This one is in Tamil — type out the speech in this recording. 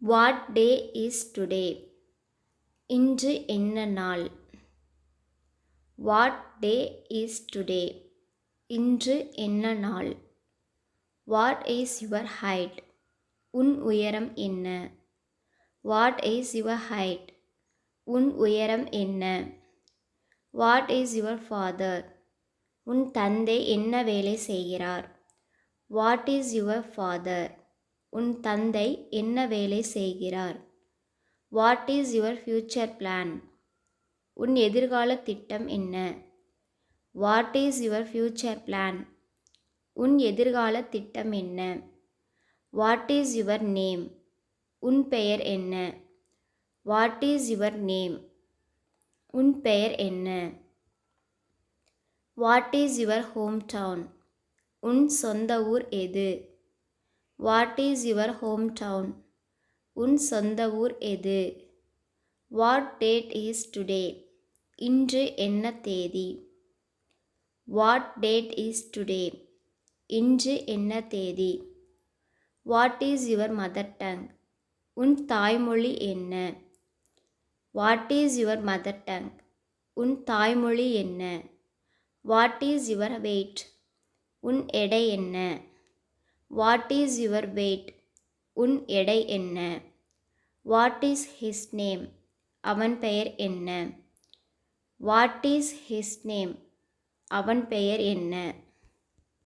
What day is today? இன்று என்ன நாள்? What day is today? இன்று என்ன நாள்? What is your height? உன் உயரம் என்ன? What is your height? உன் உயரம் என்ன? What is your father? உன் தந்தை என்ன வேலை செய்கிறார்? What is your father? உன் தந்தை என்ன வேலை செய்கிறார்? What is your future plan? உன் எதிர்கால திட்டம் என்ன? What is your future plan? உன் எதிர்கால திட்டம் என்ன? What is your name? உன் பெயர் என்ன? What is your name? உன் பெயர் என்ன? What is your home town? உன் சொந்த ஊர் எது? What is your home town? உன் சொந்த ஊர் எது? What date is today? இன்று என்ன தேதி? What date is today? இன்று என்ன தேதி? What is your mother tongue? உன் தாய்மொழி என்ன? What is your mother tongue? உன் தாய்மொழி என்ன? What is your wait? உன் எடை என்ன? What is your wait? உன் எடை என்ன? What is his name? அவன் பெயர் என்ன? What is his name? அவன் பெயர் என்ன?